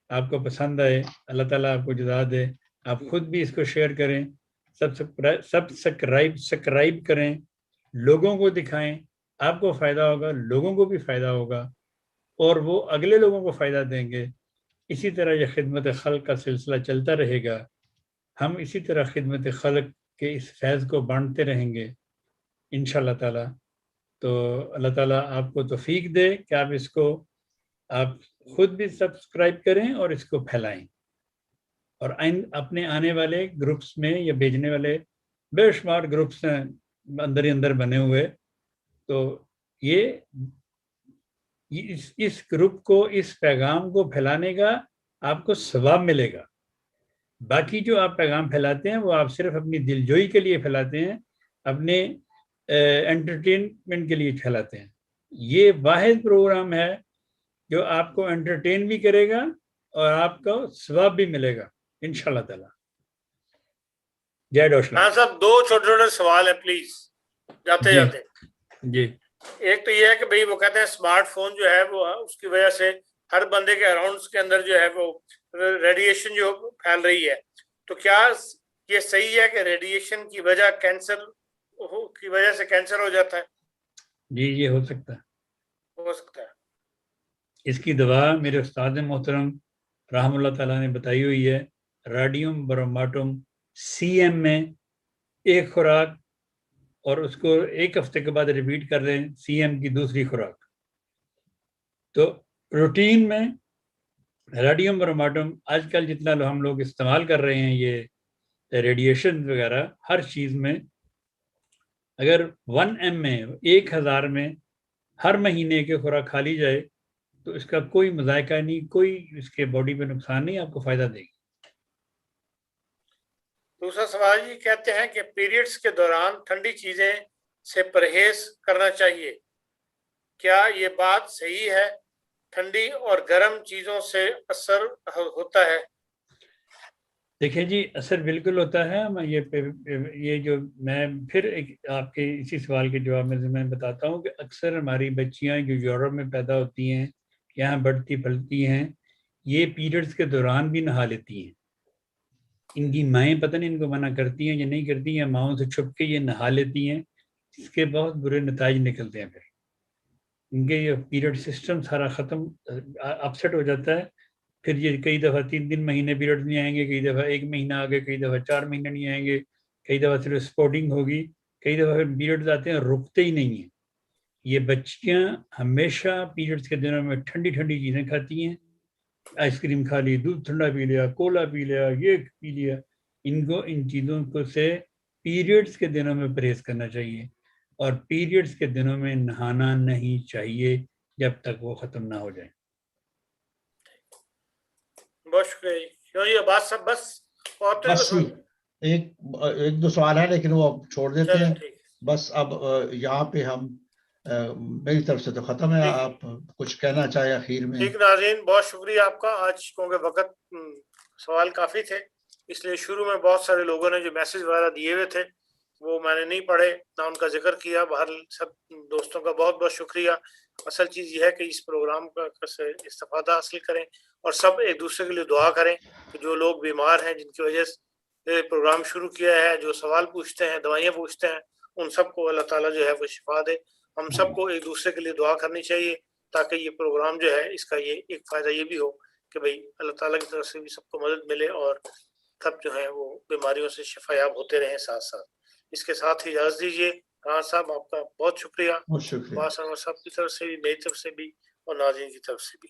آپ کو پسند آئے، اللہ تعالیٰ آپ کو جزا دے۔ آپ خود بھی اس کو شیئر کریں، سبسکرائب کریں، لوگوں کو دکھائیں، آپ کو فائدہ ہوگا، لوگوں کو بھی فائدہ ہوگا اور وہ اگلے لوگوں کو فائدہ دیں گے۔ اسی طرح یہ خدمت خلق کا سلسلہ چلتا رہے گا، ہم اسی طرح خدمت خلق کے اس فیض کو بانٹتے رہیں گے انشاءاللہ تعالیٰ۔ تو اللہ تعالیٰ آپ کو توفیق دے کہ آپ خود بھی سبسکرائب کریں اور اس کو پھیلائیں، اور اپنے آنے والے گروپس میں یا بھیجنے والے بے شمار گروپس ہیں اندر ہی اندر بنے ہوئے، تو اس گروپ کو، اس پیغام کو پھیلانے کا آپ کو ثواب ملے گا۔ باقی جو آپ پیغام پھیلاتے ہیں وہ آپ صرف اپنی دلجوئی کے لیے پھیلاتے ہیں، اپنے انٹرٹینمنٹ کے لیے پھیلاتے ہیں۔ یہ واحد پروگرام ہے جو آپ کو انٹرٹین بھی کرے گا اور آپ کو ثواب بھی ملے گا انشاءاللہ تعالیٰ۔ جے ڈوشلا۔ ہاں صاحب، 2 چھوٹے سوال ہیں پلیز جاتے جاتے۔ جی ایک تو یہ ہے کہ بھئی وہ کہتے ہیں اسمارٹ فون جو ہے وہ اس کی وجہ سے ہر بندے کے اراؤنڈس کے اندر جو ہے وہ ریڈیشن جو پھیل رہی ہے، تو کیا یہ صحیح ہے کہ ریڈیشن کی وجہ سے کینسر ہو جاتا ہے؟ جی یہ ہو سکتا ہے، ہو سکتا ہے۔ اس کی دوا میرے استاد محترم رحم اللہ تعالیٰ نے بتائی ہوئی ہے، راڈیم بروماٹم CM میں 1 خوراک، اور اس کو 1 ہفتے کے بعد ریپیٹ کر دیں CM کی دوسری خوراک۔ تو روٹین میں راڈیم بروماٹم آج کل جتنا ہم لوگ استعمال کر رہے ہیں، یہ ریڈیشن وغیرہ ہر چیز میں اگر 1 میں 1000 میں ہر مہینے کی خوراک کھا لی جائے تو اس کا کوئی مذائقہ نہیں, کوئی اس کے باڈی پہ نقصان نہیں, آپ کو فائدہ دے گی. دوسرا سوال یہ کہتے ہیں کہ پیریڈز کے دوران ٹھنڈی چیزیں سے پرہیز کرنا چاہیے, کیا یہ بات صحیح ہے؟ ٹھنڈی اور گرم چیزوں سے اثر ہوتا ہے؟ دیکھیں جی, اثر بالکل ہوتا ہے. میں یہ جو میں پھر آپ کے اسی سوال کے جواب میں بتاتا ہوں کہ اکثر ہماری بچیاں جو یورپ میں پیدا ہوتی ہیں, یہاں بڑھتی پھلتی ہیں, یہ پیریڈز کے دوران بھی نہا لیتی ہیں. ان کی مائیں پتہ نہیں ان کو منع کرتی ہیں یا نہیں کرتی ہیں, ماؤں سے چھپ کے یہ نہا لیتی ہیں, اس کے بہت برے نتائج نکلتے ہیں. پھر ان کے یہ پیریڈ سسٹم سارا ختم اپسیٹ ہو جاتا ہے. پھر یہ کئی دفعہ 3 مہینے پیریڈ نہیں آئیں گے, کئی دفعہ 1 مہینہ آگے, کئی دفعہ 4 مہینے نہیں آئیں گے, کئی دفعہ صرف اسپوٹنگ ہوگی, کئی دفعہ پیریڈز آتے ہیں رکتے ہی نہیں ہیں. یہ بچیاں ہمیشہ پیریڈز کے دنوں میں ٹھنڈی ٹھنڈی چیزیں کھاتی ہیں, آئس کریم کھا لی, دودھ ٹھنڈا پی لیا, کولا پی لیا, یہ پی لیا. ان کو ان چیزوں کو سے پیریڈز کے دنوں میں پرہیز کرنا چاہیے, اور پیریڈز کے دنوں میں نہانا نہیں چاہیے جب تک وہ ختم نہ ہو جائے. بہت شکریہ. یہ بات سب بس بس ایک دو سوال ہے لیکن وہ اب چھوڑ دیتے ہیں. بس اب یہاں پہ ہم میری طرف سے تو ختم ہے. آپ کچھ کہنا چاہے اخیر میں؟ ٹھیک ناظرین, بہت شکریہ آپ کا. آج کیونکہ وقت سوال کافی تھے, اس لیے شروع میں بہت سارے لوگوں نے جو میسج وغیرہ دیے ہوئے تھے وہ میں نے نہیں پڑھے, نہ ان کا ذکر کیا. بہر سب دوستوں کا بہت بہت شکریہ. اصل چیز یہ ہے کہ اس پروگرام کا سے استفادہ حاصل کریں اور سب ایک دوسرے کے لیے دعا کریں کہ جو لوگ بیمار ہیں, جن کی وجہ سے پروگرام شروع کیا ہے, جو سوال پوچھتے ہیں, دوائیاں پوچھتے ہیں, ان سب کو اللہ تعالیٰ جو ہے وہ شفا دے. ہم سب کو ایک دوسرے کے لیے دعا کرنی چاہیے تاکہ یہ پروگرام جو ہے اس کا یہ ایک فائدہ یہ بھی ہو کہ بھئی اللہ تعالیٰ کی طرف سے بھی سب کو مدد ملے اور سب جو ہے وہ بیماریوں سے شفا یاب ہوتے رہیں ساتھ ساتھ. اس کے ساتھ ہی اجازت دیجیے. رانا صاحب آپ کا بہت شکریہ. بہت شکریہ. صاحب کی طرف سے بھی, میری طرف سے بھی, اور ناظرین کی طرف سے بھی.